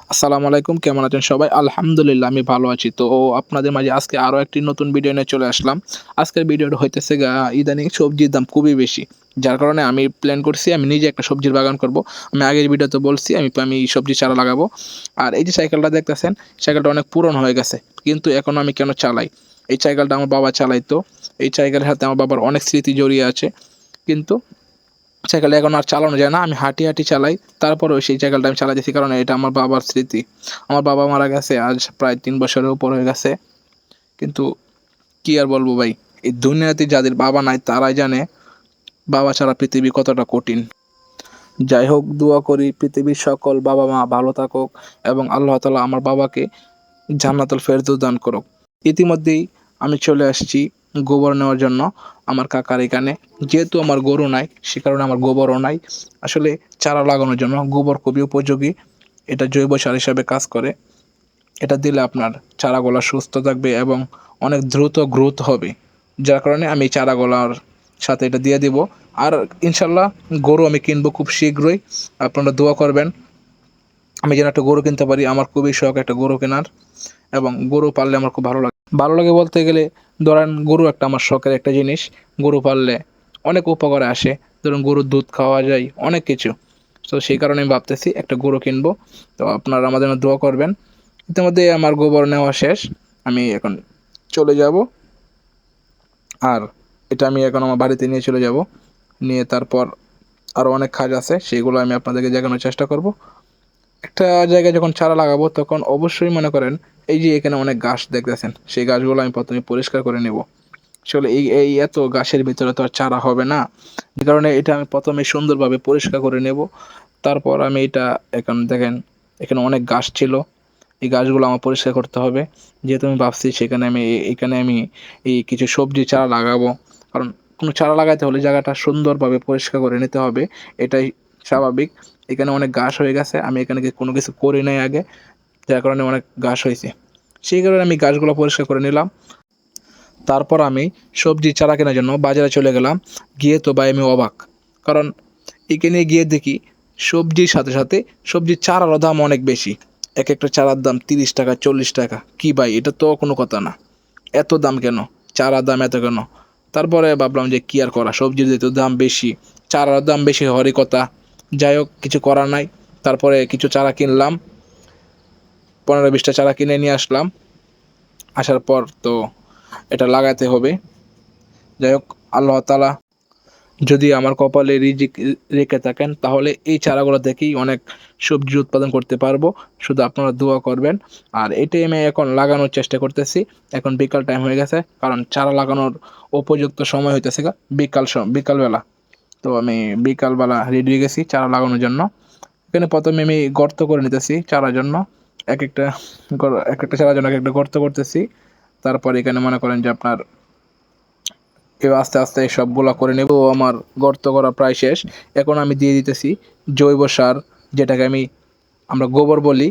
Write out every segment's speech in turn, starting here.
আসসালামু আলাইকুম, কেমন আছেন সবাই? আলহামদুলিল্লাহ আমি ভালো আছি। তো আপনাদের মাঝে আজকে আরো একটি নতুন ভিডিও নিয়ে চলে আসলাম। আজকের ভিডিওটা হইতেছে ইদানিং সবজির দাম খুবই বেশি। যার কারণে আমি প্ল্যান করছি আমি নিজে একটা সবজির বাগান করব। আমি আগের ভিডিওতে বলছি আমি সবজির চারা লাগাবো। আর এই যে সাইকেলটা দেখতেছেন, সাইকেলটা অনেক পুরনো হয়ে গেছে। কিন্তু এখনো আমি কেন চালাই? এই সাইকেলটা আমার বাবা চালাইতো। এই সাইকেলের সাথে আমার বাবার অনেক স্মৃতি জড়িয়ে আছে। কিন্তু সাইকেলটা এখন আর চালানো যায় না। আমি হাঁটি চালাই। তারপরেও সেই সাইকেলটা আমি চালাইতেছি কারণ এটা আমার বাবার স্মৃতি। আমার বাবা মারা গেছে আজ প্রায় ৩ বছরের উপর হয়ে গেছে। কিন্তু কি আর বলবো ভাই, এই দুনিয়াতে যাদের বাবা নাই তারাই জানে বাবা ছাড়া পৃথিবী কতটা কঠিন। যাই হোক, দোয়া করি পৃথিবীর সকল বাবা-মা ভালো থাকুক এবং আল্লাহ তাআলা আমার বাবাকে জান্নাতুল ফেরদৌস দান করুক। ইতিমধ্যেই আমি চলে আসছি গোবর নেওয়ার জন্য আমার কাকার এখানে। যেহেতু আমার গরু নাই, সে কারণে আমার গোবরও নাই। আসলে চারা লাগানোর জন্য গোবর খুবই উপযোগী। এটা জৈব সার হিসাবে কাজ করে। এটা দিলে আপনার চারাগুলা সুস্থ থাকবে এবং অনেক দ্রুত গ্রোথ হবে। যার কারণে আমি চারাগুলার সাথে এটা দিয়ে দিব। আর ইনশাল্লাহ গরু আমি কিনবো খুব শীঘ্রই। আপনারা দোয়া করবেন আমি যেন একটা গরু কিনতে পারি। আমার খুবই শখ একটা গরু কেনার এবং গরু পাললে আমার খুব ভালো লাগে। ভালো লাগে বলতে গেলে ধরেন গরু একটা আমার শখের একটা জিনিস। গরু পাললে অনেক উপকারে আসে। ধরুন গরুর দুধ খাওয়া যায়, অনেক কিছু। তো সেই কারণে আমি ভাবতেছি একটা গরু কিনবো। তো আপনারা আমাদের জন্য দোয়া করবেন। ইতিমধ্যে আমার গোবর নেওয়া শেষ। আমি এখন চলে যাব। আর এটা আমি এখন আমার বাড়িতে নিয়ে চলে যাব। নিয়ে তারপর আরও অনেক কাজ আছে, সেগুলো আমি আপনাদেরকে দেখানোর চেষ্টা করব। একটা জায়গায় যখন চারা লাগাবো তখন অবশ্যই মনে করেন এই যে এখানে অনেক গাছ দেখতেছেন, সেই গাছগুলো আমি প্রথমে পরিষ্কার করে নেব। আসলে এই এই এত গাছের ভিতরে তো আর চারা হবে না। যে কারণে এটা আমি প্রথমে সুন্দরভাবে পরিষ্কার করে নেব। তারপর আমি এটা এখন দেখেন এখানে অনেক গাছ ছিল। এই গাছগুলো আমার পরিষ্কার করতে হবে। যেহেতু আমি ভাবছি সেখানে আমি এখানে আমি এই কিছু সবজি চারা লাগাবো। কারণ কোনো চারা লাগাইতে হলে জায়গাটা সুন্দরভাবে পরিষ্কার করে নিতে হবে। এটাই স্বাভাবিক। এখানে অনেক ঘাস হয়ে গেছে। আমি এখানে কোনো কিছু করি নাই আগে। যার কারণে অনেক ঘাস হয়েছে। সেই কারণে আমি গাছগুলো পরিষ্কার করে নিলাম। তারপর আমি সবজির চারা কেনার জন্য বাজারে চলে গেলাম। গিয়ে তো ভাই আমি অবাক। কারণ এখানে গিয়ে দেখি সবজির সাথে সাথে সবজির চারারও দাম অনেক বেশি। একটা চারার দাম ৩০ টাকা ৪০ টাকা। কি ভাই, এটা তো কোনো কথা না। এত দাম কেন? চারার দাম এত কেন? তারপরে ভাবলাম যে কী আর করা, সবজির যেহেতু দাম বেশি, চারার দাম বেশি হওয়ারই কথা। যাই হোক, কিছু করার নাই। তারপরে কিছু চারা কিনলাম। ১৫-২০টা চারা কিনে নিয়ে আসলাম। আসার পর তো এটা লাগাতে হবে। যাই হোক, আল্লাহ তাআলা যদি আমার কপালে রিজিক রেখে থাকেন তাহলে এই চারাগুলো থেকেই অনেক সবজি উৎপাদন করতে পারবো। শুধু আপনারা দোয়া করবেন। আর এটাই আমি এখন লাগানোর চেষ্টা করতেছি। এখন বিকাল টাইম হয়ে গেছে, কারণ চারা লাগানোর উপযুক্ত সময় হইতেছে বিকালবেলা। তো আমি বিকালবেলা রেডি হয়ে গেছি চারা লাগানোর জন্য। এখানে প্রথমে আমি গর্ত করে নিতেছি চারার জন্য। এক একটা এক একটা চারার জন্য এক একটা গর্ত করতেছি। তারপর এখানে মনে করেন যে আপনার এবার আস্তে আস্তে সবগুলা করে নেব। আমার গর্ত করা প্রায় শেষ। এখন আমি দিয়ে দিতেছি জৈব সার, যেটাকে আমরা গোবর বলি।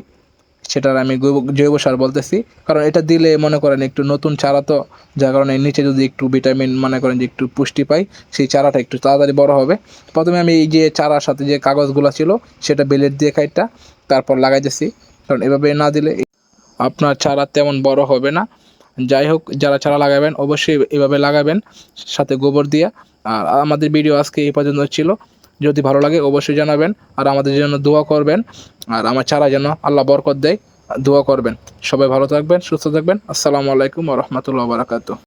সেটার আমি জৈব সার বলতেছি। কারণ এটা দিলে মনে করেন একটু নতুন চারা তো, যার কারণে নিচে যদি একটু ভিটামিন মনে করেন যে একটু পুষ্টি পাই, সেই চারাটা একটু তাড়াতাড়ি বড় হবে। প্রথমে আমি এই যে চারার সাথে যে কাগজগুলো ছিল সেটা বেলেট দিয়ে কাইটটা তারপর লাগাইতেছি। কারণ এভাবে না দিলে আপনার চারা তেমন বড় হবে না। যাই হোক, যারা চারা লাগাবেন অবশ্যই এভাবে লাগাবেন, সাথে গোবর দিয়ে। আর আমাদের ভিডিও আজকে এই পর্যন্ত ছিল। যদি ভালো লাগে অবশ্যই জানাবেন আর আমাদের জন্য দোয়া করবেন। আর আমার চারা যেন আল্লাহ বরকত দেয়, দোয়া করবেন। সবাই ভালো থাকবেন, সুস্থ থাকবেন। আসসালামু আলাইকুম ওয়া রাহমাতুল্লাহি ওয়া বারাকাতুহু।